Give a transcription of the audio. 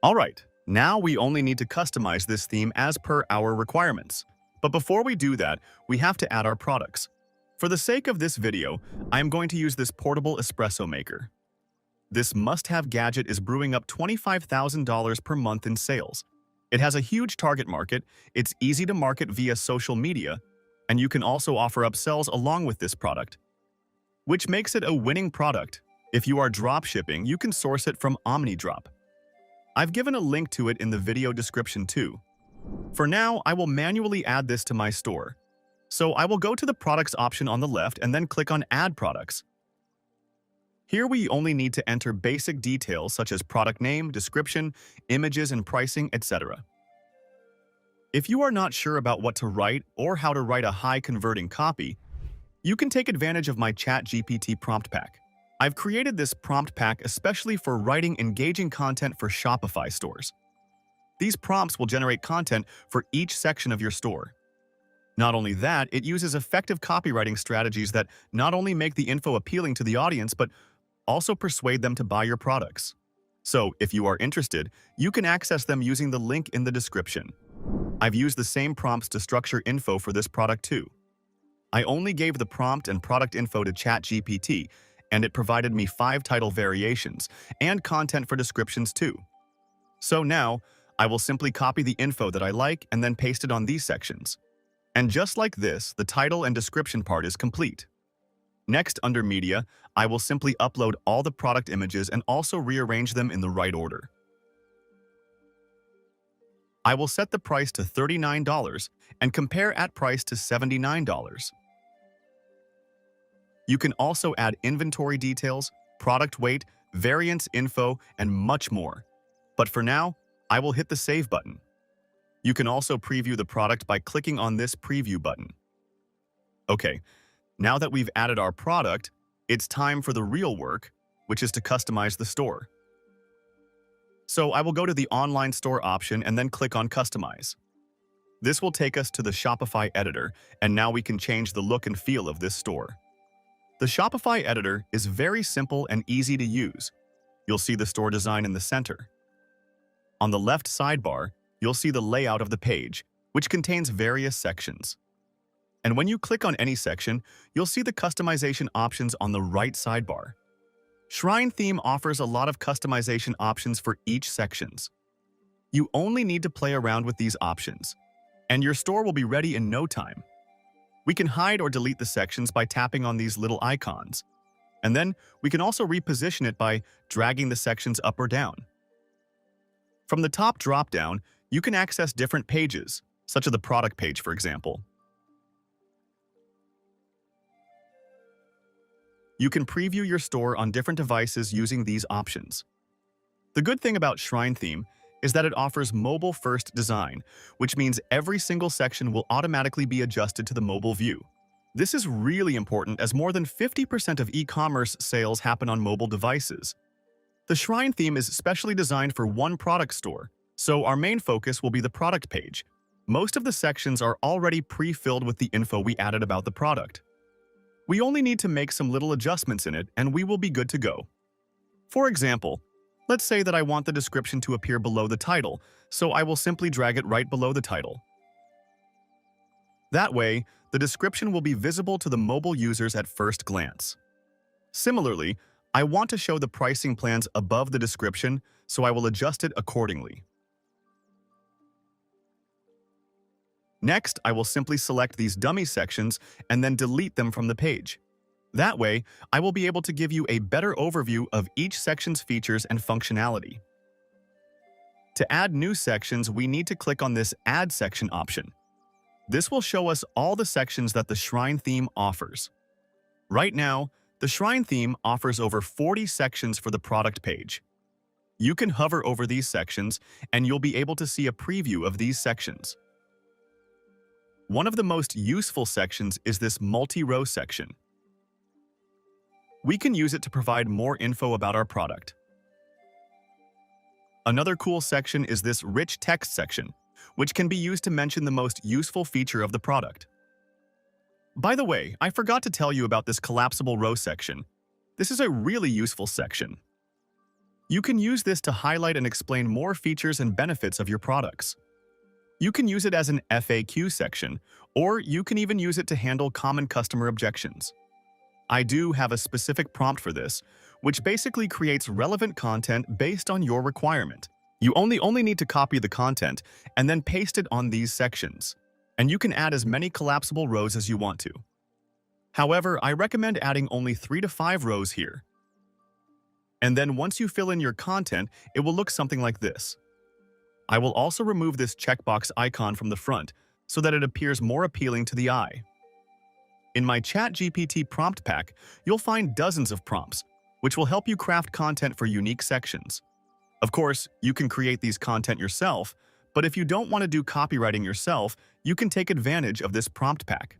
Alright, now we only need to customize this theme as per our requirements. But before we do that, we have to add our products. For the sake of this video, I am going to use this portable espresso maker. This must-have gadget is brewing up $25,000 per month in sales. It has a huge target market, it's easy to market via social media, and you can also offer upsells along with this product, which makes it a winning product. If you are drop shipping, you can source it from OmniDrop. I've given a link to it in the video description too. For now, I will manually add this to my store. So I will go to the Products option on the left and then click on Add Products. Here we only need to enter basic details such as product name, description, images and pricing, etc. If you are not sure about what to write or how to write a high-converting copy, you can take advantage of my ChatGPT prompt pack. I've created this prompt pack especially for writing engaging content for Shopify stores. These prompts will generate content for each section of your store. Not only that, it uses effective copywriting strategies that not only make the info appealing to the audience, but also persuade them to buy your products. So, if you are interested, you can access them using the link in the description. I've used the same prompts to structure info for this product too. I only gave the prompt and product info to ChatGPT, and it provided me 5 title variations and content for descriptions too. So now, I will simply copy the info that I like and then paste it on these sections. And just like this, the title and description part is complete. Next, under Media, I will simply upload all the product images and also rearrange them in the right order. I will set the price to $39 and compare at price to $79. You can also add inventory details, product weight, variance info, and much more. But for now, I will hit the Save button. You can also preview the product by clicking on this Preview button. Okay, now that we've added our product, it's time for the real work, which is to customize the store. So I will go to the Online Store option and then click on Customize. This will take us to the Shopify editor, and now we can change the look and feel of this store. The Shopify editor is very simple and easy to use. You'll see the store design in the center. On the left sidebar, you'll see the layout of the page, which contains various sections. And when you click on any section, you'll see the customization options on the right sidebar. Shrine Theme offers a lot of customization options for each sections. You only need to play around with these options, and your store will be ready in no time. We can hide or delete the sections by tapping on these little icons. And then we can also reposition it by dragging the sections up or down. From the top drop-down, you can access different pages, such as the product page, for example. You can preview your store on different devices using these options. The good thing about Shrine Theme is that it offers mobile-first design, which means every single section will automatically be adjusted to the mobile view. This is really important as more than 50% of e-commerce sales happen on mobile devices. The Shrine Theme is specially designed for one product store, so our main focus will be the product page. Most of the sections are already pre-filled with the info we added about the product. We only need to make some little adjustments in it and we will be good to go. For example, let's say that I want the description to appear below the title, so I will simply drag it right below the title. That way, the description will be visible to the mobile users at first glance. Similarly, I want to show the pricing plans above the description, so I will adjust it accordingly. Next, I will simply select these dummy sections and then delete them from the page. That way, I will be able to give you a better overview of each section's features and functionality. To add new sections, we need to click on this Add Section option. This will show us all the sections that the Shrine Theme offers. Right now, the Shrine Theme offers over 40 sections for the product page. You can hover over these sections, and you'll be able to see a preview of these sections. One of the most useful sections is this multi-row section. We can use it to provide more info about our product. Another cool section is this rich text section, which can be used to mention the most useful feature of the product. By the way, I forgot to tell you about this collapsible row section. This is a really useful section. You can use this to highlight and explain more features and benefits of your products. You can use it as an FAQ section, or you can even use it to handle common customer objections. I do have a specific prompt for this, which basically creates relevant content based on your requirement. You only need to copy the content and then paste it on these sections. And you can add as many collapsible rows as you want to. However, I recommend adding only 3 to 5 rows here. And then once you fill in your content, it will look something like this. I will also remove this checkbox icon from the front so that it appears more appealing to the eye. In my ChatGPT prompt pack, you'll find dozens of prompts, which will help you craft content for unique sections. Of course, you can create these content yourself, but if you don't want to do copywriting yourself, you can take advantage of this prompt pack.